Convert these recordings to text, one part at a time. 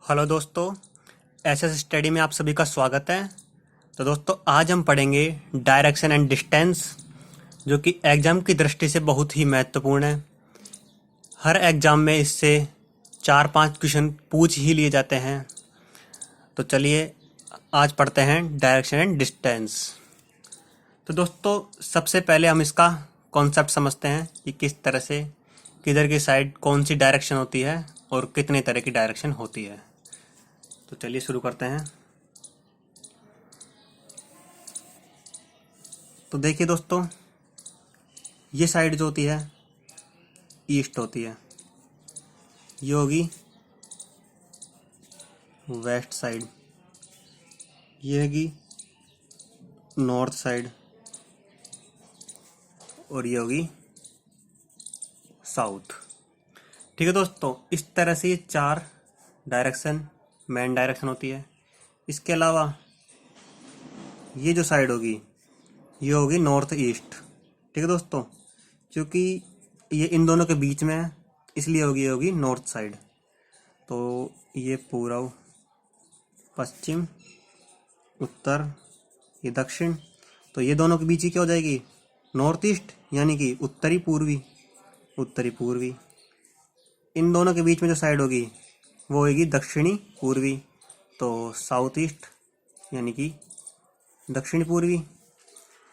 Hello दोस्तों, SS study में आप सभी का स्वागत है। तो दोस्तों आज हम पढ़ेंगे डायरेक्शन एंड डिस्टेंस, जो कि एग्जाम की दृष्टि से बहुत ही महत्वपूर्ण है। हर एग्जाम में इससे 4-5 क्वेश्चन पूछ ही लिए जाते हैं। तो चलिए आज पढ़ते हैं डायरेक्शन एंड डिस्टेंस। तो दोस्तों सबसे पहले हम इसका कॉन्सेप्ट समझते हैं कि किस तरह से किधर की साइड कौन सी डायरेक्शन होती है और कितने तरह की डायरेक्शन होती है। तो चलिए शुरू करते हैं। तो देखिए दोस्तों, ये साइड जो होती है ईस्ट होती है, ये होगी वेस्ट साइड, ये होगी नॉर्थ साइड और ये होगी साउथ। ठीक है दोस्तों, इस तरह से ये 4 डायरेक्शन मेन डायरेक्शन होती है। इसके अलावा ये जो साइड होगी ये होगी नॉर्थ ईस्ट। ठीक है दोस्तों, क्योंकि ये इन दोनों के बीच में है इसलिए ये होगी नॉर्थ साइड। तो ये पूर्व, पश्चिम, उत्तर, ये दक्षिण, तो ये दोनों के बीच ही क्या हो जाएगी नॉर्थ ईस्ट, यानी कि उत्तरी पूर्वी। उत्तरी पूर्वी, इन दोनों के बीच में जो साइड होगी वो होगी दक्षिणी पूर्वी, तो साउथ ईस्ट यानी कि दक्षिणी पूर्वी।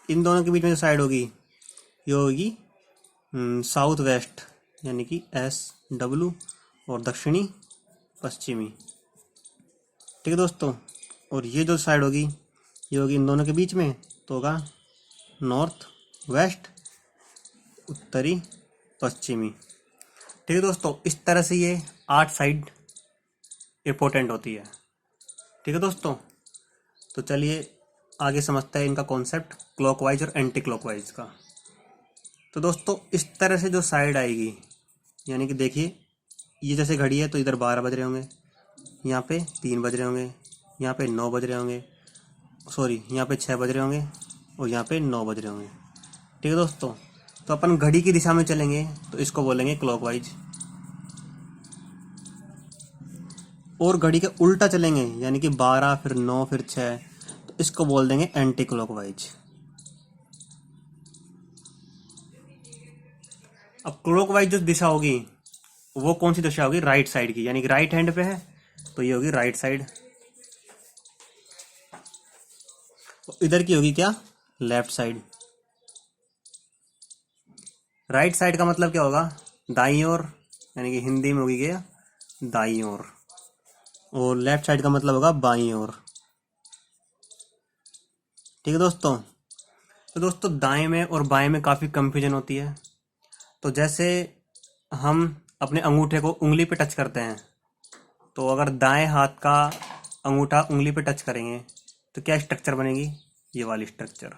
इन दोनों के बीच में जो साइड होगी ये होगी साउथ वेस्ट यानी कि SW, और दक्षिणी पश्चिमी। ठीक है दोस्तों, और ये जो साइड होगी ये होगी इन दोनों के बीच में, तो होगा नॉर्थ वेस्ट, उत्तरी पश्चिमी। ठीक है दोस्तों, इस तरह से ये 8 साइड इम्पोर्टेंट होती है। ठीक है दोस्तों, तो चलिए आगे समझते हैं इनका कॉन्सेप्ट क्लॉकवाइज और एंटी क्लॉकवाइज का। तो दोस्तों इस तरह से जो साइड आएगी, यानी कि देखिए ये जैसे घड़ी है तो इधर 12 बज रहे होंगे, यहाँ पे 3 बज रहे होंगे, यहाँ पे 9 बज रहे होंगे, सॉरी यहाँ पे 6 बज रहे होंगे और यहाँ पे 9 बज रहे होंगे। ठीक है दोस्तों, तो अपन घड़ी की दिशा में चलेंगे तो इसको बोलेंगे क्लॉकवाइज, और घड़ी के उल्टा चलेंगे यानी कि 12 फिर 9 फिर 6, तो इसको बोल देंगे एंटी क्लॉकवाइज। अब क्लॉकवाइज जो दिशा होगी वो कौन सी दिशा होगी, राइट साइड की, यानी कि राइट हैंड पे है तो ये होगी राइट साइड। इधर की होगी क्या, लेफ्ट साइड। राइट साइड का मतलब क्या होगा, दाईं ओर, यानी कि हिंदी में होगी क्या, दाईं ओर। और लेफ्ट साइड का मतलब होगा बाईं ओर। ठीक है दोस्तों, तो दोस्तों दाएं में और बाएं में काफ़ी कंफ्यूजन होती है। तो जैसे हम अपने अंगूठे को उंगली पे टच करते हैं, तो अगर दाएं हाथ का अंगूठा उंगली पे टच करेंगे तो क्या स्ट्रक्चर बनेगी, ये वाली स्ट्रक्चर।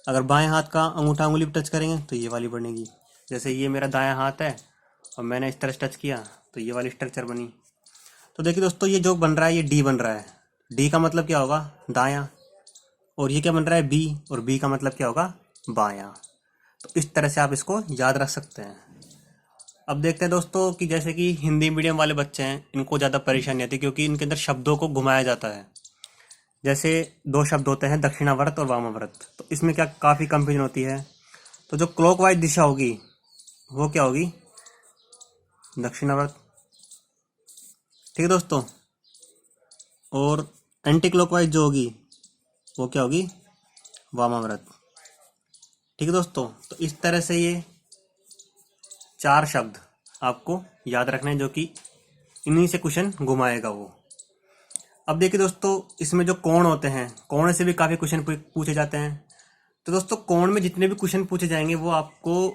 अगर बाएं हाथ का अंगूठा उंगली पे टच करेंगे तो ये वाली बनेगी। जैसे ये मेरा दायां हाथ है और मैंने इस तरह से टच किया तो ये वाली स्ट्रक्चर बनी। तो देखिए दोस्तों, ये जो बन रहा है ये D बन रहा है। D का मतलब क्या होगा, दायां, और ये क्या बन रहा है B, और B का मतलब क्या होगा, बायां। तो इस तरह से आप इसको याद रख सकते हैं। अब देखते हैं दोस्तों कि जैसे कि हिंदी मीडियम वाले बच्चे हैं इनको ज़्यादा परेशानी आती है, क्योंकि इनके अंदर शब्दों को घुमाया जाता है। जैसे 2 शब्द होते हैं, दक्षिणावर्त और वामावर्त, तो इसमें क्या काफ़ी कंफ्यूजन होती है। तो जो क्लॉकवाइज दिशा होगी वो क्या होगी, दक्षिणावर्त। ठीक है दोस्तों, और एंटी क्लॉकवाइज जो होगी वो क्या होगी, वामाव्रत। ठीक है दोस्तों, तो इस तरह से ये 4 शब्द आपको याद रखने हैं, जो कि इन्हीं से क्वेश्चन घुमाएगा वो। अब देखिए दोस्तों, इसमें जो कोण होते हैं, कोण से भी काफ़ी क्वेश्चन पूछे जाते हैं। तो दोस्तों कोण में जितने भी क्वेश्चन पूछे जाएंगे वो आपको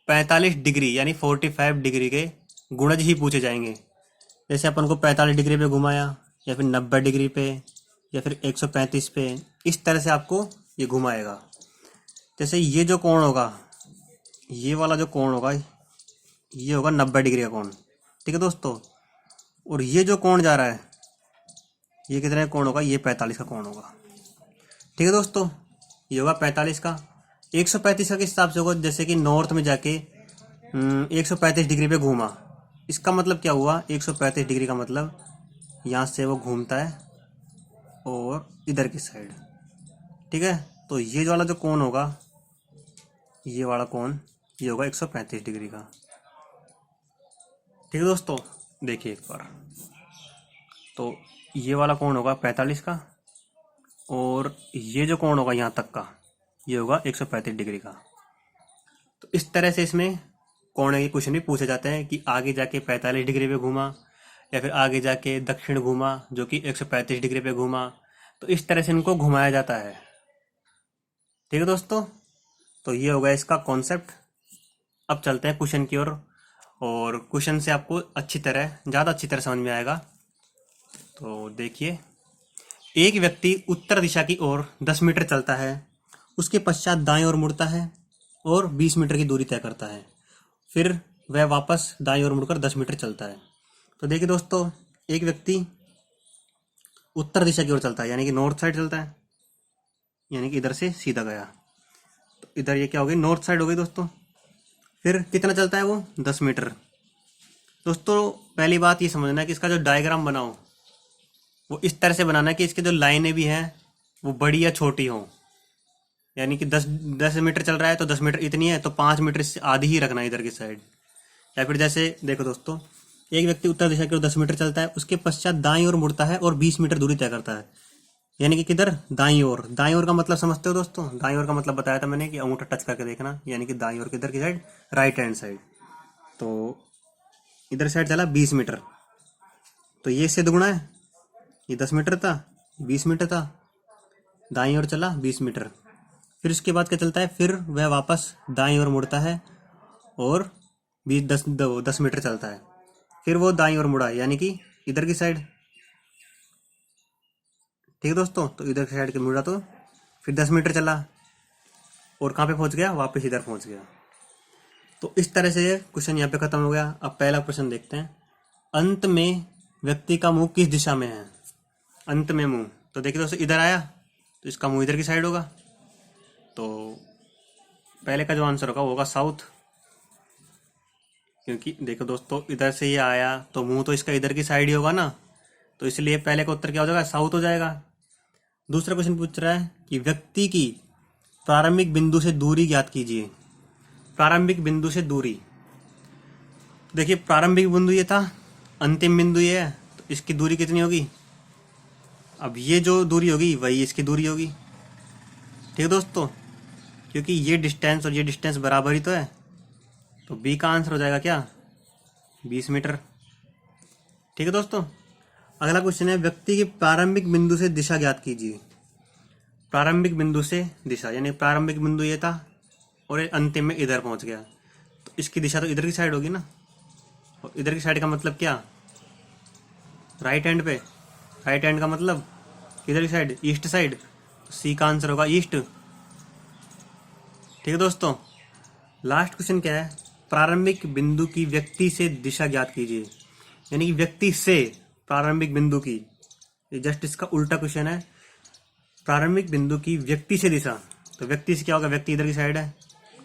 45 डिग्री यानी 45 डिग्री के गुणज ही पूछे जाएंगे। जैसे अपन को 45 डिग्री पे घुमाया, या फिर 90 डिग्री पे, या फिर 135 पे, इस तरह से आपको ये घुमाएगा। जैसे ये जो कोण होगा, ये वाला जो कोण होगा ये होगा 90 डिग्री का कोण। ठीक है दोस्तों, और ये जो कोण जा रहा है ये कितने का कोण होगा, ये 45 का कोण होगा। ठीक है दोस्तों, ये होगा 45 का। 135 का किस हिसाब से होगा, जैसे कि नॉर्थ में जाके 135 डिग्री पे घूमा, इसका मतलब क्या हुआ, 135 डिग्री का मतलब यहाँ से वो घूमता है और इधर की साइड। ठीक है, तो ये वाला जो कोण होगा, ये वाला कोण ये होगा 135 डिग्री का। ठीक है दोस्तों, देखिए एक बार, तो ये वाला कोण होगा 45 का और ये जो कोण होगा यहाँ तक का ये होगा 135 डिग्री का। तो इस तरह से इसमें कोण के क्वेश्चन भी पूछे जाते हैं कि आगे जाके 45 डिग्री पे घूमा या फिर आगे जाके दक्षिण घूमा जो कि 135 डिग्री पे घूमा। तो इस तरह से इनको घुमाया जाता है। ठीक है दोस्तों, तो ये होगा इसका कॉन्सेप्ट। अब चलते हैं क्वेश्चन की ओर और क्वेश्चन से आपको ज़्यादा अच्छी तरह समझ में आएगा। तो देखिए, एक व्यक्ति उत्तर दिशा की ओर 10 मीटर चलता है, उसके पश्चात दाएं ओर मुड़ता है और 20 मीटर की दूरी तय करता है, फिर वह वापस दाएं ओर मुड़कर 10 मीटर चलता है। तो देखिए दोस्तों, एक व्यक्ति उत्तर दिशा की ओर चलता है, यानी कि नॉर्थ साइड चलता है, यानी कि इधर से सीधा गया, तो इधर ये क्या हो गई, नॉर्थ साइड हो गई दोस्तों। फिर कितना चलता है वो, 10 मीटर। दोस्तों पहली बात ये समझना है कि इसका जो डायग्राम बनाओ वो इस तरह से बनाना है कि इसके जो लाइनें भी हैं वो बड़ी या छोटी हों। यानी कि 10 मीटर चल रहा है तो 10 मीटर इतनी है, तो 5 मीटर से आधी ही रखना है इधर की साइड। या फिर जैसे देखो दोस्तों, एक व्यक्ति उत्तर दिशा की ओर 10 मीटर चलता है, उसके पश्चात दाईं ओर मुड़ता है और 20 मीटर दूरी तय करता है, यानी कि किधर, दाईं ओर। दाईं ओर का मतलब समझते हो दोस्तों, दाईं ओर का मतलब बताया था मैंने कि अंगूठा टच करके देखना, यानी कि दाईं ओर किधर की साइड, राइट हैंड साइड। तो इधर साइड चला 20 मीटर, तो ये इससे दुगुना है, ये 10 मीटर था, 20 मीटर था, दाईं ओर चला 20 मीटर। फिर उसके बाद क्या चलता है, फिर वह वापस दाईं ओर मुड़ता है और 10 मीटर चलता है, फिर वो दाईं ओर मुड़ा, यानी कि इधर की साइड। ठीक है दोस्तों, तो इधर की साइड के मुड़ा, तो फिर 10 मीटर चला और कहाँ पे पहुंच गया, वापस इधर पहुंच गया। तो इस तरह से ये क्वेश्चन यहाँ पे खत्म हो गया। अब पहला प्रश्न देखते हैं, अंत में व्यक्ति का मुंह किस दिशा में है। अंत में मुंह, तो देखिए दोस्तों इधर आया तो इसका मुंह इधर की साइड होगा, तो पहले का जो आंसर होगा वो होगा साउथ। क्योंकि देखो दोस्तों, इधर से ये आया तो मुंह तो इसका इधर की साइड ही होगा ना, तो इसलिए पहले का उत्तर क्या हो जाएगा, साउथ हो जाएगा। दूसरा क्वेश्चन पूछ रहा है कि व्यक्ति की प्रारंभिक बिंदु से दूरी ज्ञात कीजिए। प्रारंभिक बिंदु से दूरी, देखिए प्रारंभिक बिंदु ये था, अंतिम बिंदु ये है, तो इसकी दूरी कितनी होगी, अब ये जो दूरी होगी वही इसकी दूरी होगी। ठीक है दोस्तों, क्योंकि ये डिस्टेंस और ये डिस्टेंस बराबर ही तो है, तो बी का आंसर हो जाएगा क्या, 20 मीटर। ठीक है दोस्तों, अगला क्वेश्चन है, व्यक्ति की प्रारंभिक बिंदु से दिशा ज्ञात कीजिए। प्रारंभिक बिंदु से दिशा, यानी प्रारंभिक बिंदु ये था और ये अंतिम में इधर पहुंच गया, तो इसकी दिशा तो इधर की साइड होगी ना, और इधर की साइड का मतलब क्या, राइट हैंड पे, राइट हैंड का मतलब इधर की साइड, ईस्ट साइड, सी का आंसर होगा ईस्ट। ठीक है दोस्तों, लास्ट क्वेश्चन क्या है, प्रारंभिक बिंदु की व्यक्ति से दिशा ज्ञात कीजिए। यानी कि व्यक्ति से प्रारंभिक बिंदु की, ये जस्ट इसका उल्टा क्वेश्चन है, प्रारंभिक बिंदु की व्यक्ति से दिशा, तो व्यक्ति से क्या होगा, व्यक्ति इधर की साइड है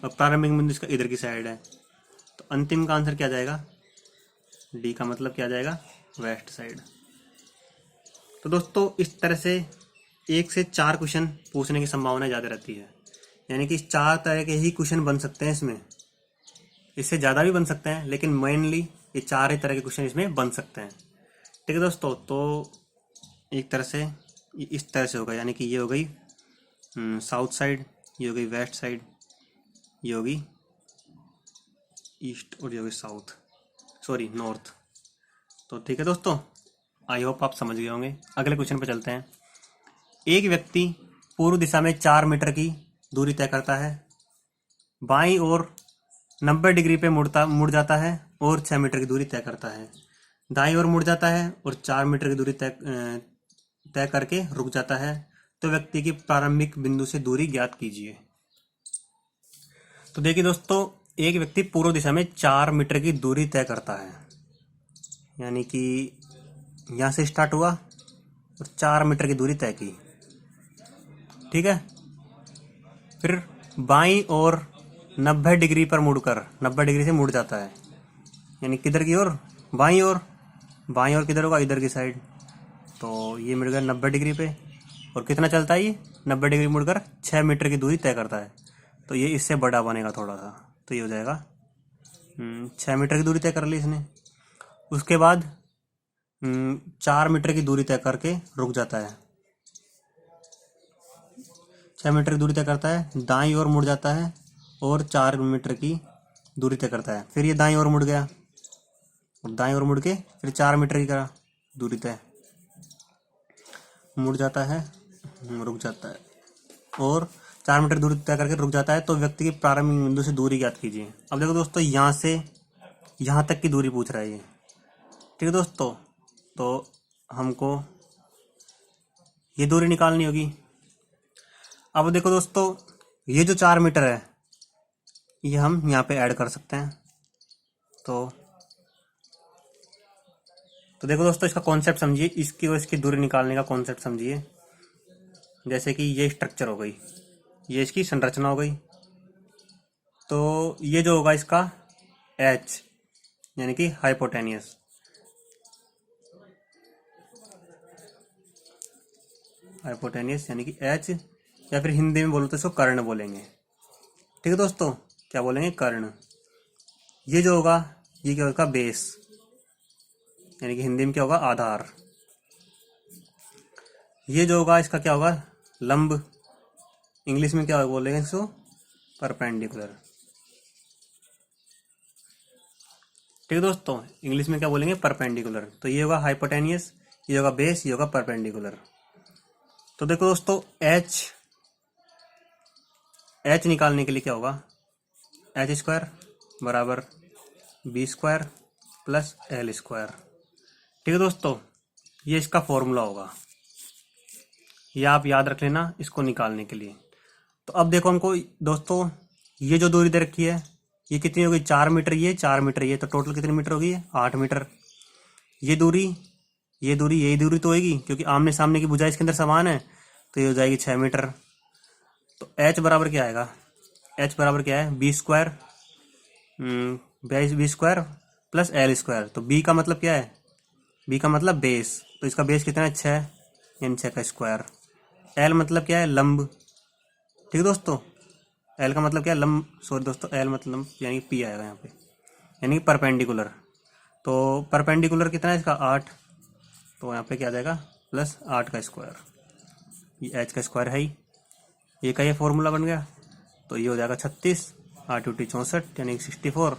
और प्रारंभिक बिंदु इसका इधर की साइड है, तो अंतिम का आंसर क्या जाएगा, डी का मतलब क्या जाएगा, वेस्ट साइड। तो दोस्तों इस तरह से 1 से 4 क्वेश्चन पूछने की संभावना ज़्यादा रहती है, यानी कि 4 तरह के ही क्वेश्चन बन सकते हैं इसमें, इससे ज़्यादा भी बन सकते हैं, लेकिन मेनली ये 4 ही तरह के क्वेश्चन इसमें बन सकते हैं। ठीक है दोस्तों, तो एक तरह से इस तरह से होगा, यानी कि ये हो गई साउथ साइड, ये हो गई वेस्ट साइड, ये होगी ईस्ट और ये होगी साउथ, सॉरी नॉर्थ। तो ठीक है दोस्तों, आई होप आप समझ गए होंगे। अगले क्वेश्चन पे चलते हैं, एक व्यक्ति पूर्व दिशा में 4 मीटर की दूरी तय करता है, बाईं ओर 90 डिग्री पे मुड़ जाता है और 6 मीटर की दूरी तय करता है, दाईं ओर मुड़ जाता है और 4 मीटर की दूरी तय करके रुक जाता है, तो व्यक्ति की प्रारंभिक बिंदु से दूरी ज्ञात कीजिए। तो देखिए दोस्तों, एक व्यक्ति पूर्व दिशा में 4 मीटर की दूरी तय करता है, यानी कि यहाँ से स्टार्ट हुआ और 4 मीटर की दूरी तय की। ठीक है, फिर बाईं ओर 90 डिग्री पर मुड़कर 90 डिग्री से मुड़ जाता है, यानी किधर की ओर, बाईं ओर। बाईं ओर किधर होगा, इधर की साइड, तो ये मुड़ गया 90 डिग्री पे। और कितना चलता है ये? 90 डिग्री मुड़कर 6 मीटर की दूरी तय करता है। तो ये इससे बड़ा बनेगा थोड़ा सा, तो ये हो जाएगा 6 मीटर की दूरी तय कर ली इसने। उसके बाद 4 मीटर की दूरी तय करके रुक जाता है। 6 मीटर की दूरी तय करता है, दाईं ओर मुड़ जाता है और 4 मीटर की दूरी तय करता है। फिर ये दाईं ओर मुड़ गया और दाईं ओर मुड़ के फिर 4 मीटर की करा दूरी तय, मुड़ जाता है, रुक जाता है और 4 मीटर दूरी तय करके रुक जाता है। तो व्यक्ति के प्रारंभिक बिंदु से दूरी ज्ञात कीजिए। अब देखो दोस्तों, यहाँ से यहाँ तक की दूरी पूछ रहा है ये, ठीक है दोस्तों। तो हमको ये दूरी निकालनी होगी। अब देखो दोस्तों, ये जो 4 मीटर है ये हम यहाँ पे ऐड कर सकते हैं। तो देखो दोस्तों, इसका कॉन्सेप्ट समझिए, इसकी और इसकी दूरी निकालने का कॉन्सेप्ट समझिए। जैसे कि ये स्ट्रक्चर हो गई, ये इसकी संरचना हो गई। तो ये जो होगा इसका H यानी कि हाइपोटेनियस, यानी कि H, या फिर हिंदी में बोलो तो इसको कर्ण बोलेंगे, ठीक है दोस्तों। क्या बोलेंगे? कर्ण। ये जो होगा ये क्या होगा? बेस, यानी कि हिंदी में क्या होगा? आधार। ये जो होगा इसका क्या होगा? लंब। इंग्लिश में क्या बोलेंगे इसको? परपेंडिकुलर, ठीक है दोस्तों। इंग्लिश में क्या बोलेंगे? परपेंडिकुलर। तो ये होगा हाइपोटेनियस, ये होगा बेस, ये होगा परपेंडिकुलर। तो देखो दोस्तों, एच निकालने के लिए क्या होगा? H² बराबर B² प्लस L², ठीक है दोस्तों। ये इसका फॉर्मूला होगा, ये आप याद रख लेना इसको निकालने के लिए। तो अब देखो हमको दोस्तों, ये जो दूरी दे रखी है ये कितनी होगी? 4 मीटर, ये 4 मीटर, ये तो टोटल कितनी मीटर होगी? 8 मीटर। ये दूरी यही दूरी तो होगी, क्योंकि आमने सामने की भुजा इसके अंदर समान है, तो ये हो जाएगी 6 मीटर। तो H बराबर क्या आएगा? H बराबर क्या है? B² B² plus L²। तो B का मतलब क्या है? B का मतलब बेस, तो इसका बेस कितना है? 6, यानी 6 का स्क्वायर। L मतलब क्या है? लंब, ठीक है दोस्तों। L का मतलब क्या है? लंब, सॉरी दोस्तों, L मतलब यानी P आएगा यहाँ पे, यानी कि परपेंडिकुलर। तो परपेंडिकुलर कितना है इसका? 8। तो यहाँ पे क्या आ जाएगा? प्लस 8 का स्क्वायर। ये H का स्क्वायर है ही, ये का ये फॉर्मूला बन गया। तो ये हो जाएगा 36, 8 × 64 यानी 64।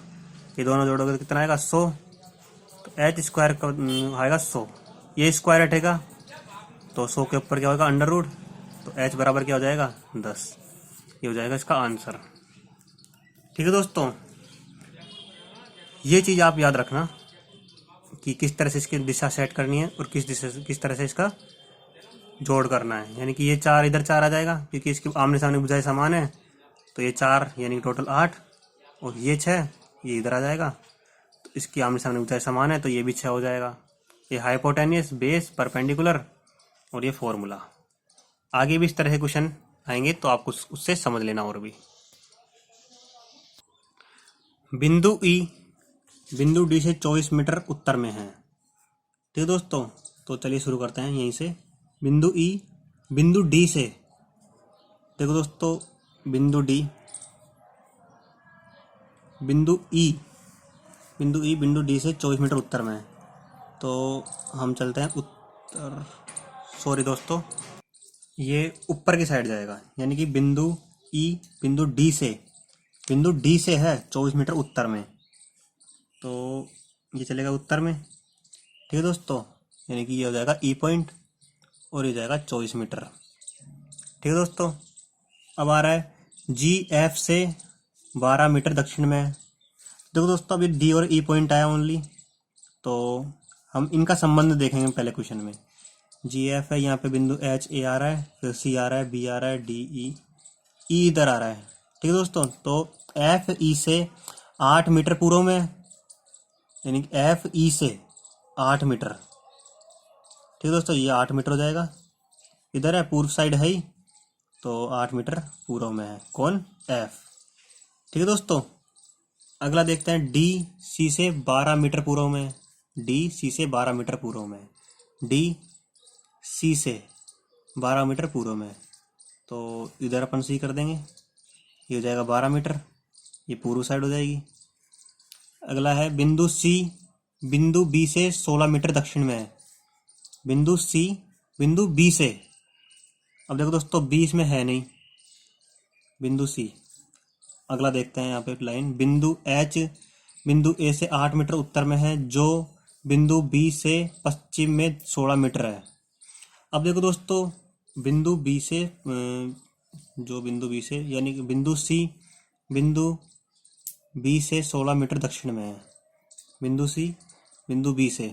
ये दोनों जोड़ोगे तो कितना आएगा? 100। तो H² का आएगा 100, ये स्क्वायर हटेगा तो 100 के ऊपर क्या होगा? Under root. तो H बराबर क्या हो जाएगा? 10। ये हो जाएगा इसका आंसर, ठीक है दोस्तों। ये चीज़ आप याद रखना कि किस तरह से इसकी दिशा सेट करनी है और किस तरह से इसका जोड़ करना है। यानी कि ये 4 इधर 4 आ जाएगा, क्योंकि इसकी आमने सामने भुजाएं समान है, तो ये 4 यानी टोटल 8, और ये 6 ये इधर आ जाएगा, तो इसकी आमने सामने भुजाएं समान है, तो ये भी 6 हो जाएगा। ये हाइपोटेनियस, बेस, परपेंडिकुलर और ये फॉर्मूला। आगे भी इस तरह के क्वेश्चन आएंगे तो आपको उससे समझ लेना। और भी बिंदु E बिंदु D से 24 मीटर उत्तर में है, ठीक है दोस्तों। तो चलिए शुरू करते हैं यहीं से। बिंदु E बिंदु D से, देखो दोस्तों, बिंदु D बिंदु E बिंदु D से 24 मीटर उत्तर में है। तो हम चलते हैं उत्तर, सॉरी दोस्तों, ये ऊपर की साइड जाएगा, यानी कि बिंदु E बिंदु D से है 24 मीटर उत्तर में, तो ये चलेगा उत्तर में, ठीक है दोस्तों। यानी कि ये हो जाएगा E पॉइंट और ये जाएगा 24 मीटर, ठीक है दोस्तों। अब आ रहा है GF से 12 मीटर दक्षिण में है। देखो दोस्तों, अभी D और E पॉइंट आया ओनली, तो हम इनका संबंध देखेंगे पहले क्वेश्चन में। GF है, यहाँ पे बिंदु HA आ रहा है, फिर C आ रहा है, B आ रहा है, DE, E इधर आ रहा है, ठीक है दोस्तों। तो FE से 8 मीटर पूर्व में, यानी FE से 8 मीटर, ठीक है दोस्तों। ये 8 मीटर हो जाएगा, इधर है, पूर्व साइड है ही, तो 8 मीटर पूर्व में है कौन? F, ठीक है दोस्तों। अगला देखते हैं DC से 12 मीटर पूर्व में, DC से 12 मीटर पूर्व में, D सी से 12 मीटर पूर्व में है। तो इधर अपन सी कर देंगे, ये हो जाएगा 12 मीटर, ये पूर्व साइड हो जाएगी। अगला है बिंदु सी बिंदु बी से 16 मीटर दक्षिण में है। बिंदु सी बिंदु बी से, अब देखो दोस्तों बी इसमें है नहीं, बिंदु सी। अगला देखते हैं यहाँ पे लाइन, बिंदु एच बिंदु ए से 8 मीटर उत्तर में है, जो बिंदु बी से पश्चिम में 16 मीटर है। अब देखो दोस्तों बिंदु बी से जो बिंदु बी से यानी कि बिंदु सी बिंदु बी से 16 मीटर दक्षिण में है। बिंदु सी बिंदु बी से,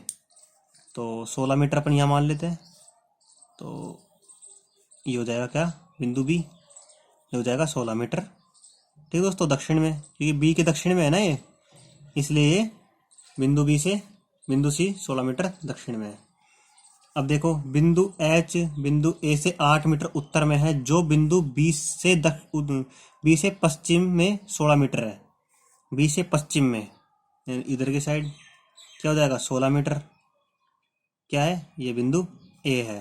तो 16 मीटर अपन यहाँ मान लेते हैं। तो ये हो जाएगा क्या, बिंदु बी, ये हो जाएगा 16 मीटर। ठीक है दोस्तों, दक्षिण में, क्योंकि बी के दक्षिण में है ना ये, इसलिए ये बिंदु बी से बिंदु सी 16 मीटर दक्षिण में है। अब देखो बिंदु एच बिंदु ए से 8 मीटर उत्तर में है, जो बिंदु बी से पश्चिम में 16 मीटर है। बी से पश्चिम में इधर की साइड क्या हो जाएगा, 16 मीटर। क्या है, ये बिंदु ए है।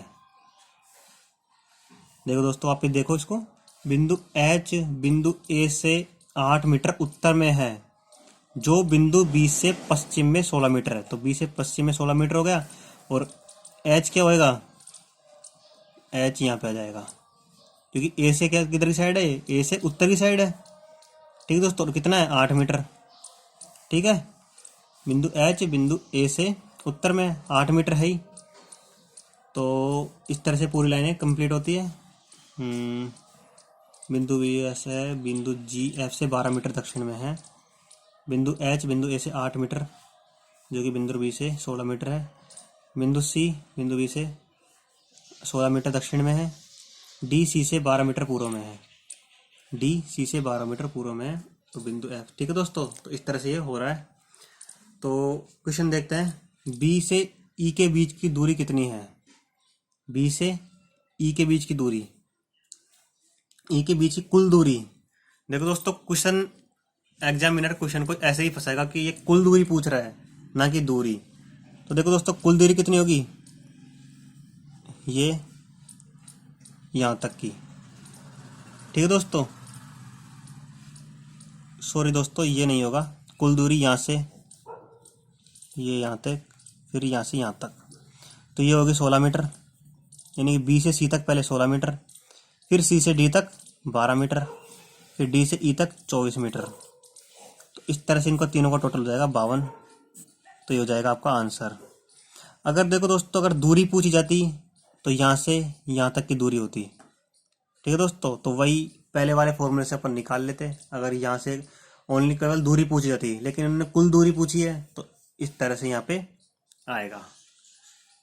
देखो दोस्तों आप देखो इसको, बिंदु एच बिंदु ए से 8 मीटर उत्तर में है, जो बिंदु बी से पश्चिम में 16 मीटर है। तो बी से पश्चिम में 16 मीटर हो गया, और एच क्या होएगा, एच यहाँ पे आ जाएगा, क्योंकि ए से क्या किधर की साइड है, ए से उत्तर की साइड है। ठीक है दोस्तों, कितना है, 8 मीटर। ठीक है, बिंदु एच बिंदु ए से उत्तर में 8 मीटर है ही। तो इस तरह से पूरी लाइनें कंप्लीट होती है। बिंदु बी एस है, बिंदु जी एफ से 12 मीटर दक्षिण में है, बिंदु एच बिंदु ए से 8 मीटर, जो कि बिंदु बी से 16 मीटर है, बिंदु सी बिंदु बी से 16 मीटर दक्षिण में है, डी सी से 12 मीटर पूर्व में है, डी सी से 12 मीटर पूर्व में है, तो बिंदु एफ। ठीक है दोस्तों, तो इस तरह से ये हो रहा है। तो क्वेश्चन देखते हैं, बी से ई के बीच की दूरी कितनी है। बी से ई के बीच की दूरी, ई के बीच की कुल दूरी। देखो दोस्तों क्वेश्चन, एग्जामिनर क्वेश्चन को ऐसे ही फंसाएगा कि ये कुल दूरी पूछ रहा है, ना कि दूरी। तो देखो दोस्तों कुल दूरी कितनी होगी, ये यहां तक की। ठीक है दोस्तों, सॉरी दोस्तों ये नहीं होगा, कुल दूरी यहाँ से ये यहाँ तक, फिर यहाँ से यहाँ तक, तो ये होगी 16 मीटर, यानी कि बी से सी तक पहले 16 मीटर, फिर सी से डी तक 12 मीटर, फिर डी से ई तक 24 मीटर। तो इस तरह से इनका तीनों का टोटल हो जाएगा 52। तो ये हो जाएगा आपका आंसर। अगर देखो दोस्तों, अगर दूरी पूछी जाती तो यहाँ से यहाँ तक की दूरी होती। ठीक है दोस्तों, तो वही पहले वाले फॉर्मूले से अपन निकाल लेते अगर यहाँ से ओनली केवल दूरी पूछी जाती, लेकिन उन्होंने कुल दूरी पूछी है, तो इस तरह से यहाँ पे आएगा।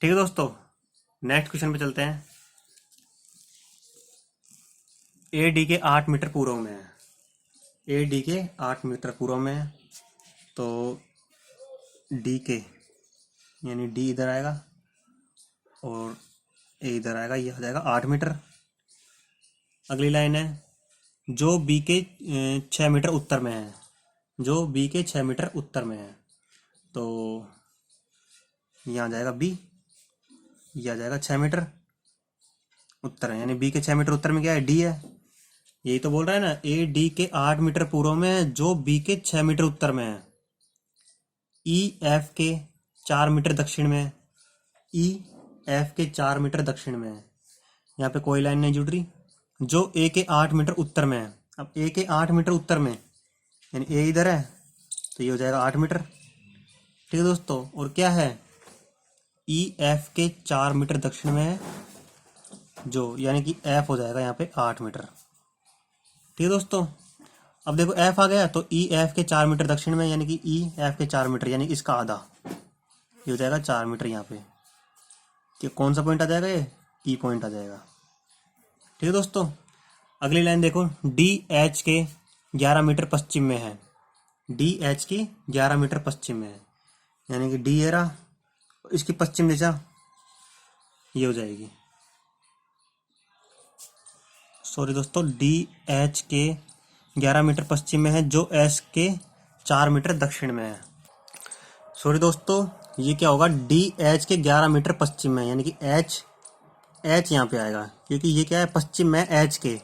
ठीक है दोस्तों, नेक्स्ट क्वेश्चन पे चलते हैं। ए डी के 8 मीटर पूर्व में है, ए डी के 8 मीटर पूर्व में है, तो डी के यानी डी इधर आएगा और ए इधर आएगा, ये आ जाएगा 8 मीटर। अगली लाइन है, जो बी के 6 मीटर उत्तर में है, जो बी के 6 मीटर उत्तर में है, तो यहाँ आ जाएगा बी, ये आ जाएगा 6 मीटर उत्तर है, यानी बी के 6 मीटर उत्तर में क्या है, डी है। यही तो बोल रहा है ना, ए डी के 8 मीटर पूर्व में है, जो बी के 6 मीटर उत्तर में है, ई एफ के 4 मीटर दक्षिण में है, ई एफ के 4 मीटर दक्षिण में है। यहाँ पे कोई लाइन नहीं जुड़ रही, जो ए के 8 मीटर उत्तर में है। अब ए के 8 मीटर उत्तर में यानी ए इधर है, तो ये हो जाएगा 8 मीटर। ठीक है दोस्तों, और क्या है, ई एफ के 4 मीटर दक्षिण में है, जो यानी कि एफ हो जाएगा यहाँ पे 8 मीटर। ठीक है दोस्तों, अब देखो एफ आ गया, तो ई एफ के 4 मीटर दक्षिण में, यानी कि ई एफ के 4 मीटर, यानी इसका आधा, ये हो जाएगा 4 मीटर यहाँ पे। कि कौन सा पॉइंट आ जाएगा, ये ई पॉइंट आ जाएगा। ठीक है दोस्तों, अगली लाइन देखो, डी एच के 11 मीटर पश्चिम में है, डी एच के 11 मीटर पश्चिम में है, यानी कि डी एरा इसकी पश्चिम दिशा ये हो जाएगी। सॉरी दोस्तों, डी एच के 11 मीटर पश्चिम में है, जो एस के 4 मीटर दक्षिण में है। सॉरी दोस्तों, ये क्या होगा, डी एच के 11 मीटर पश्चिम में, यानी कि एच एच यहाँ पे आएगा, क्योंकि ये क्या है, पश्चिम में एच के,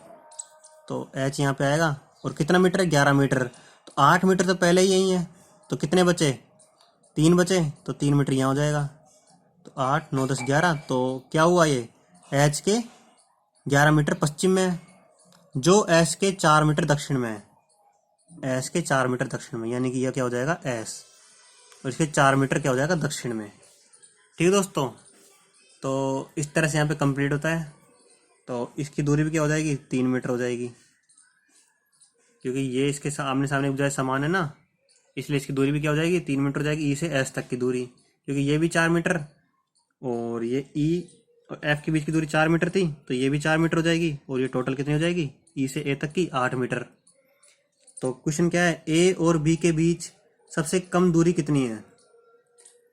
तो एच यहाँ पे आएगा। और कितना मीटर है, 11 मीटर। तो 8 मीटर तो पहले ही यही है, तो कितने बचे, 3 बचे, तो 3 मीटर यहाँ हो जाएगा। तो 8 9 10 11, तो क्या हुआ, ये एच के 11 मीटर पश्चिम में है, जो एस के 4 मीटर दक्षिण में है। एस के 4 मीटर दक्षिण में, यानी कि यह क्या हो जाएगा, एस, और इसके 4 मीटर क्या हो जाएगा, दक्षिण में। ठीक है दोस्तों, तो इस तरह से यहाँ पे कंप्लीट होता है। तो इसकी दूरी भी क्या हो जाएगी, 3 मीटर हो जाएगी, क्योंकि ये इसके आमने सामने बजाय समान है ना, इसलिए इसकी दूरी भी क्या हो जाएगी, 3 मीटर हो जाएगी। ई से एस तक की दूरी, क्योंकि ये भी 4 मीटर और ये ई और एफ के बीच की दूरी 4 मीटर थी, तो ये भी 4 मीटर हो जाएगी। और ये टोटल कितनी हो जाएगी, ई से ए तक की 8 मीटर। तो क्वेश्चन क्या है, ए और बी के बीच सबसे कम दूरी कितनी है।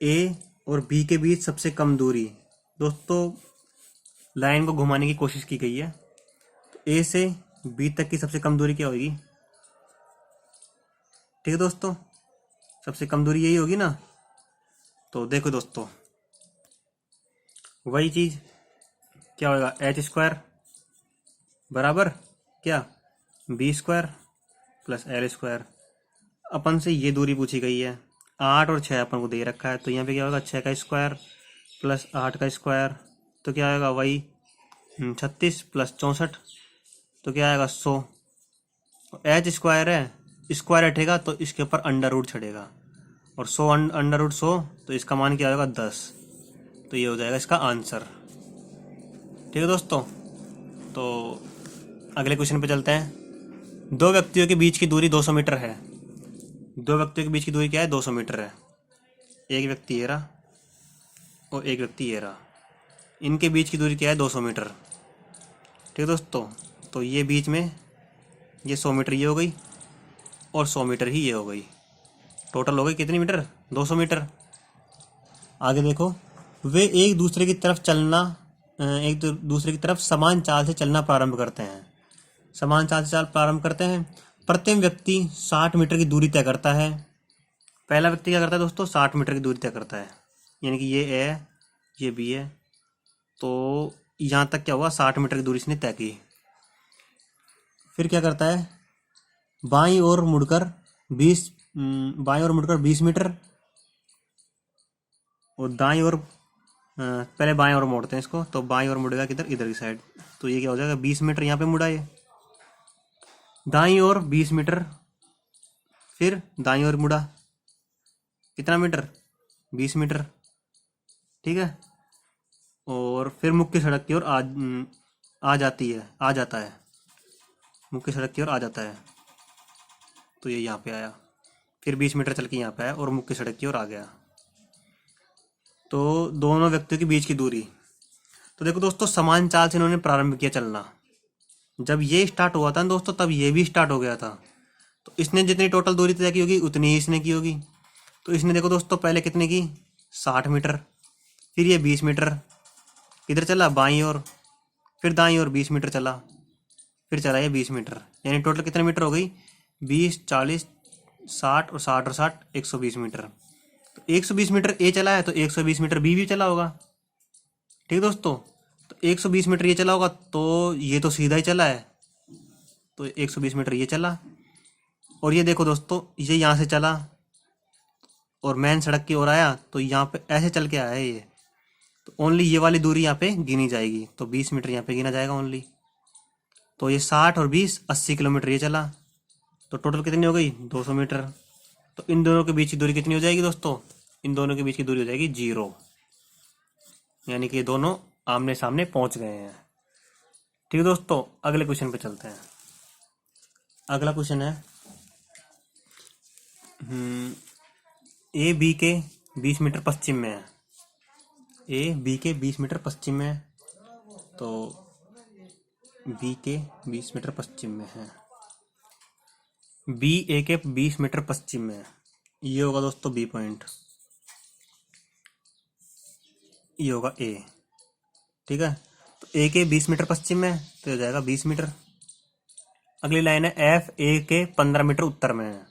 ए और बी के बीच सबसे कम दूरी, दोस्तों लाइन को घुमाने की कोशिश की गई है। तो ए से बी तक की सबसे कम दूरी क्या होगी, ठीक है दोस्तों, सबसे कम दूरी यही होगी ना। तो देखो दोस्तों, वही चीज क्या होगा, एच स्क्वायर बराबर क्या, B square plus L square. अपन से ये दूरी पूछी गई है, 8 और 6 अपन को दे रखा है, तो यहाँ पे क्या होगा, 6 का स्क्वायर प्लस 8 का स्क्वायर, तो क्या आएगा वही 36 प्लस 64, तो क्या आएगा 100। एच स्क्वायर है, स्क्वायर हटेगा तो इसके ऊपर अंडर रूट चढ़ेगा, और 100 अंडर रूट 100, तो इसका मान क्या होगा, 10। तो ये हो जाएगा इसका आंसर। ठीक है दोस्तों, तो अगले क्वेश्चन पे चलते हैं। दो व्यक्तियों के बीच की दूरी 200 मीटर है। दो व्यक्तियों के बीच की दूरी क्या है, 200 मीटर है। एक व्यक्ति ये रहा और एक व्यक्ति ये रहा, इनके बीच की दूरी क्या है, 200 मीटर। ठीक है दोस्तों, तो ये बीच में ये 100 मीटर ये हो गई और 100 मीटर ही ये हो गई, टोटल हो गई कितनी मीटर, 200 मीटर। आगे देखो, वे एक दूसरे की तरफ चलना एक दूसरे की तरफ समान चाल से चलना प्रारंभ करते हैं। समान चाल से चाल प्रारंभ करते हैं। प्रत्येक व्यक्ति 60 मीटर की दूरी तय करता है। पहला व्यक्ति क्या करता है दोस्तों, 60 मीटर की दूरी तय करता है, यानी कि ये ए ये बी है, तो यहाँ तक क्या हुआ, 60 मीटर की दूरी इसने तय की। फिर क्या करता है, बाईं ओर मुड़कर 20 मीटर, और दाईं ओर पहले बाएं ओर मोड़ते हैं इसको, तो बाईं ओर मुड़ेगा किधर, इधर की साइड, तो ये क्या हो जाएगा, 20 मीटर यहाँ पे मुड़ा ये। दाईं ओर 20 मीटर, फिर दाईं ओर मुड़ा कितना मीटर, 20 मीटर। ठीक है, और फिर मुख्य सड़क की ओर आ जाता है, मुख्य सड़क की ओर आ जाता है, तो ये यहाँ पे आया, फिर 20 मीटर चल के यहाँ पे आया और मुख्य सड़क की ओर आ गया। तो दोनों व्यक्तियों के बीच की दूरी, तो देखो दोस्तों, समान चाल से इन्होंने प्रारंभ किया चलना। जब ये स्टार्ट हुआ था ना दोस्तों, तब ये भी स्टार्ट हो गया था, तो इसने जितनी टोटल दूरी तय की होगी उतनी ही इसने की होगी। तो इसने देखो दोस्तों पहले कितने की, 60 मीटर, फिर ये 20 मीटर इधर चला बाईं ओर, फिर दाईं ओर 20 मीटर चला, फिर चला ये 20 मीटर, यानी टोटल कितने मीटर हो गई, 20 40 60 और 60 और 60 120 मीटर। तो 120 मीटर ए चला है, तो 120 मीटर बी भी चला होगा। ठीक दोस्तों, तो 120 मीटर ये चला होगा, तो ये तो सीधा ही चला है, तो 120 मीटर ये चला। और ये देखो दोस्तों, ये यहाँ से चला और मेन सड़क की ओर आया, तो यहाँ पे ऐसे चल के आया है ये, तो ओनली ये वाली दूरी यहाँ पे गिनी जाएगी, तो 20 मीटर यहाँ पे गिना जाएगा ओनली। तो ये 60 और 20 80 किलोमीटर ये चला, तो टोटल कितनी हो गई, 200 मीटर। तो इन दोनों के बीच की दूरी कितनी हो जाएगी दोस्तों, इन दोनों के बीच की दूरी हो जाएगी 0, यानी कि ये दोनों आमने सामने पहुंच गए हैं। ठीक है दोस्तों, अगले क्वेश्चन पे चलते हैं। अगला क्वेश्चन है, ए बी के 20 मीटर पश्चिम में है। ए बी के 20 मीटर पश्चिम में है, तो बी के 20 मीटर पश्चिम में है, बी ए के 20 मीटर पश्चिम में है, ये होगा दोस्तों बी पॉइंट, ये होगा ए। ठीक है, तो ए के 20 मीटर पश्चिम में है, तो हो जाएगा 20 मीटर। अगली लाइन है, एफ ए के 15 मीटर उत्तर में है।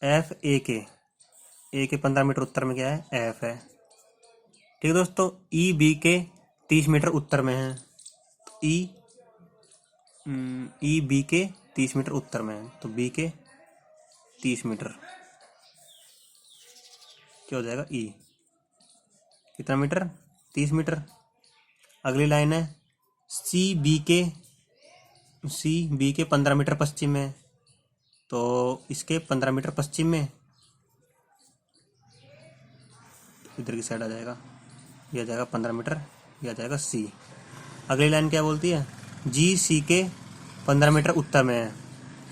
एफ ए के 15 मीटर उत्तर में क्या है, एफ है। ठीक है दोस्तों, ई बी के 30 मीटर उत्तर में है। ई ई बी के 30 मीटर उत्तर में है, तो बी के 30 मीटर क्या हो जाएगा, ई कितना मीटर, 30 मीटर। अगली लाइन है सी बी के 15 मीटर पश्चिम में, तो इसके 15 मीटर पश्चिम में इधर की साइड आ जाएगा, ये आ जाएगा 15 मीटर, ये आ जाएगा सी। अगली लाइन क्या बोलती है, जी सी के 15 मीटर उत्तर में है,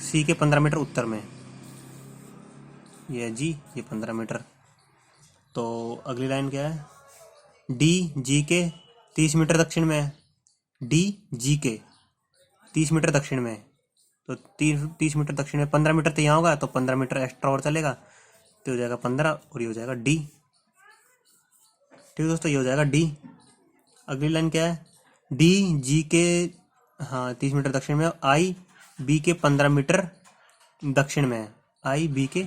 सी के 15 मीटर उत्तर में, ये है जी, ये 15 मीटर। तो अगली लाइन क्या है, डी जी के 30 मीटर दक्षिण में है, डी जी के 30 मीटर दक्षिण में है, तो 30 मीटर दक्षिण में 15 मीटर तो यहाँ होगा, तो 15 मीटर एक्स्ट्रा और चलेगा, तो हो जाएगा 15 और ये हो जाएगा डी। ठीक है दोस्तों, ये हो जाएगा डी। अगली लाइन क्या है, डी जी के, हाँ 30 मीटर दक्षिण में, आई बी के 15 मीटर दक्षिण में है, आई बी के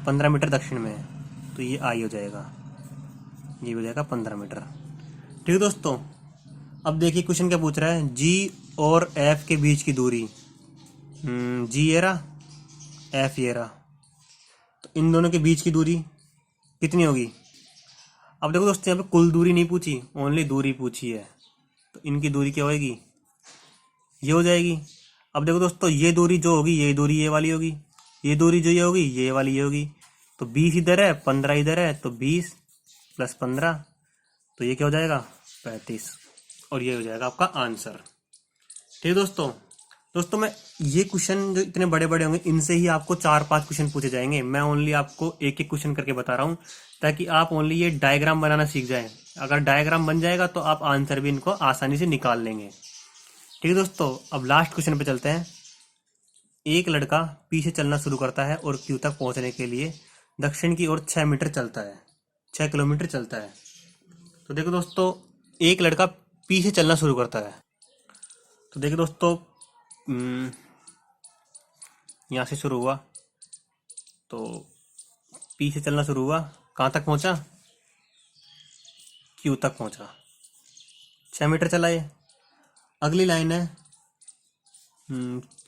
15 मीटर दक्षिण में है, तो ये आई हो जाएगा, ये हो जाएगा 15 मीटर। ठीक है दोस्तों, अब देखिए क्वेश्चन क्या पूछ रहा है, जी और एफ के बीच की दूरी, जी ये रहा, एफ ये रहा, तो इन दोनों के बीच की दूरी कितनी होगी। अब देखो दोस्तों, यहाँ पे कुल दूरी नहीं पूछी, ओनली दूरी पूछी है, तो इनकी दूरी क्या होगी, ये हो जाएगी। अब देखो दोस्तों, ये दूरी जो होगी, ये दूरी ये वाली होगी, ये दूरी जो ये होगी, ये वाली ये होगी, तो 20 इधर है, 15 इधर है, तो 20 + 15, तो ये क्या हो जाएगा, 35, और ये हो जाएगा आपका आंसर। ठीक है दोस्तों, मैं ये क्वेश्चन जो इतने बड़े बड़े होंगे, इनसे ही आपको 4-5 क्वेश्चन पूछे जाएंगे। मैं ओनली आपको एक एक क्वेश्चन करके बता रहा हूँ, ताकि आप ओनली ये डायग्राम बनाना सीख जाएं। अगर डायग्राम बन जाएगा तो आप आंसर भी इनको आसानी से निकाल लेंगे। ठीक है दोस्तों, अब लास्ट क्वेश्चन पे चलते हैं। एक लड़का पी से चलना शुरू करता है और क्यू तक पहुंचने के लिए दक्षिण की ओर 6 मीटर चलता है, 6 किलोमीटर चलता है। तो देखो दोस्तों, एक लड़का पी से चलना शुरू करता है, तो देखो दोस्तों, यहाँ से शुरू हुआ, तो पी से चलना शुरू हुआ, कहाँ तक पहुंचा, क्यू तक पहुंचा, 6 मीटर चला ये। अगली लाइन है,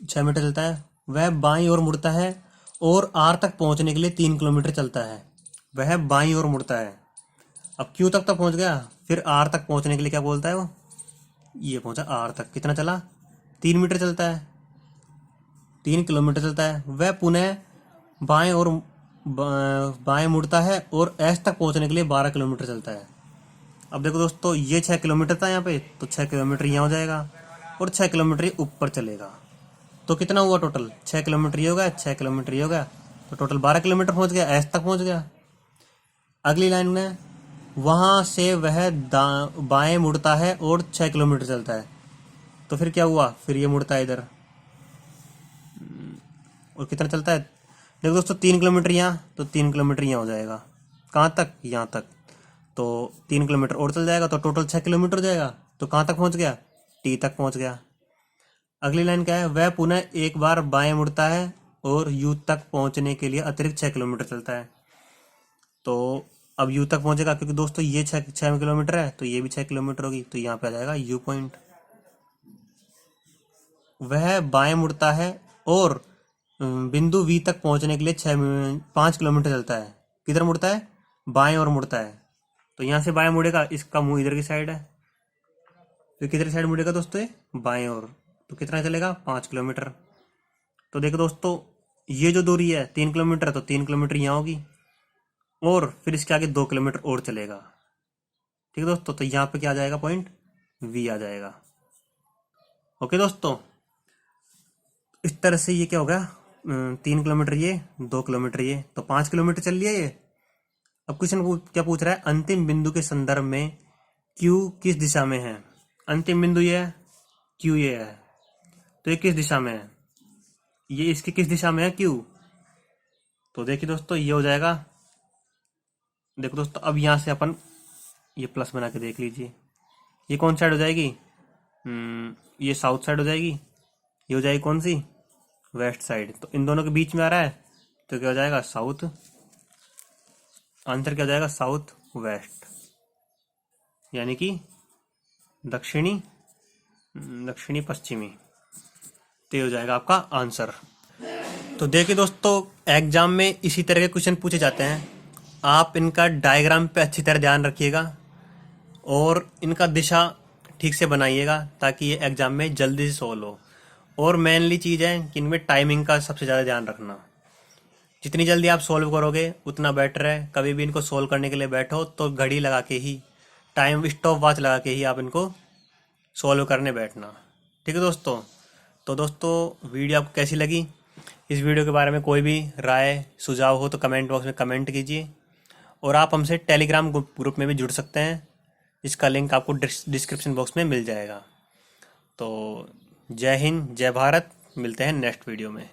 6 मीटर चलता है, वह बाईं ओर मुड़ता है और आर तक पहुंचने के लिए 3 किलोमीटर चलता है, वह बाईं ओर मुड़ता है। अब क्यू तक तो पहुंच गया, फिर आर तक पहुंचने के लिए क्या बोलता है वो, ये पहुंचा आर तक, कितना चला, 3 मीटर चलता है, 3 किलोमीटर चलता है। वह पुनः बाएं और बाएं मुड़ता है और एस तक पहुंचने के लिए 12 किलोमीटर चलता है। अब देखो दोस्तों, ये 6 किलोमीटर था यहाँ पे, तो 6 किलोमीटर यहाँ हो जाएगा और 6 किलोमीटर ये ऊपर चलेगा, तो कितना हुआ टोटल, 6 किलोमीटर ये हो गया, 6 किलोमीटर ये हो गया, तो टोटल 12 किलोमीटर पहुंच गया, एस तक पहुंच गया। अगली लाइन में, वहां से वह बाएं मुड़ता है और 6 किलोमीटर चलता है, तो फिर क्या हुआ, फिर ये मुड़ता है इधर और कितना चलता है, देखो दोस्तों 3 किलोमीटर यहाँ, तो 3 किलोमीटर यहाँ हो जाएगा, कहाँ तक, यहाँ तक, तो 3 किलोमीटर और चल जाएगा, तो टोटल 6 किलोमीटर हो जाएगा। तो कहाँ तक पहुँच गया, टी तक पहुँच गया। अगली लाइन क्या है, वह पुनः एक बार बाएं मुड़ता है और यू तक पहुँचने के लिए अतिरिक्त 6 किलोमीटर चलता है, तो अब यू तक पहुँचेगा, क्योंकि दोस्तों ये 6 किलोमीटर है, तो ये भी 6 किलोमीटर होगी, तो यहाँ पे आ जाएगा यू पॉइंट। वह बाएं मुड़ता है और बिंदु वी तक पहुंचने के लिए 5 किलोमीटर चलता है, किधर मुड़ता है, बाएं ओर मुड़ता है, तो यहाँ से बाएं मुड़ेगा, इसका मुंह इधर की साइड है, तो किधर की साइड मुड़ेगा दोस्तों, ये बाएं ओर, तो कितना चलेगा, 5 किलोमीटर। तो देखो दोस्तों, ये जो दूरी है 3 किलोमीटर, तो 3 किलोमीटर यहाँ होगी और फिर इसके आगे 2 किलोमीटर और चलेगा। ठीक है दोस्तों, तो यहाँ पे क्या आ जाएगा, पॉइंट वी आ जाएगा। ओके दोस्तों, इस तरह से ये क्या होगा, 3 किलोमीटर ये, 2 किलोमीटर ये, तो 5 किलोमीटर चल लिया ये। अब क्वेश्चन क्या पूछ रहा है, अंतिम बिंदु के संदर्भ में क्यू किस दिशा में है, अंतिम बिंदु ये है, क्यू ये है, तो ये किस दिशा में है, ये इसकी किस दिशा में है, क्यू, तो देखिए दोस्तों ये हो जाएगा, देखो दोस्तों अब यहाँ से अपन ये प्लस बना के देख लीजिए, ये कौन साइड हो जाएगी, ये साउथ साइड हो जाएगी, ये हो जाएगी कौन सी, वेस्ट साइड, तो इन दोनों के बीच में आ रहा है, तो क्या हो जाएगा, साउथ, आंसर क्या हो जाएगा, साउथ वेस्ट, यानी कि दक्षिणी, दक्षिणी पश्चिमी, तो ये हो जाएगा आपका आंसर। तो देखिए दोस्तों, एग्जाम में इसी तरह के क्वेश्चन पूछे जाते हैं। आप इनका डायग्राम पे अच्छी तरह ध्यान रखिएगा और इनका दिशा ठीक से बनाइएगा ताकि ये एग्जाम में जल्दी से सोल्व हो। और मेनली चीज़ है कि इनमें टाइमिंग का सबसे ज़्यादा ध्यान रखना। जितनी जल्दी आप सोल्व करोगे उतना बेटर है। कभी भी इनको सोल्व करने के लिए बैठो तो घड़ी लगा के ही, टाइम स्टॉप वॉच लगा के ही आप इनको सोल्व करने बैठना। ठीक है दोस्तों। तो दोस्तों, वीडियो आपको कैसी लगी? इस वीडियो के बारे में कोई भी राय सुझाव हो तो कमेंट बॉक्स में कमेंट कीजिए। और आप हमसे टेलीग्राम ग्रुप में भी जुड़ सकते हैं, इसका लिंक आपको डिस्क्रिप्शन बॉक्स में मिल जाएगा। तो जय हिंद, जय भारत, मिलते हैं नेक्स्ट वीडियो में।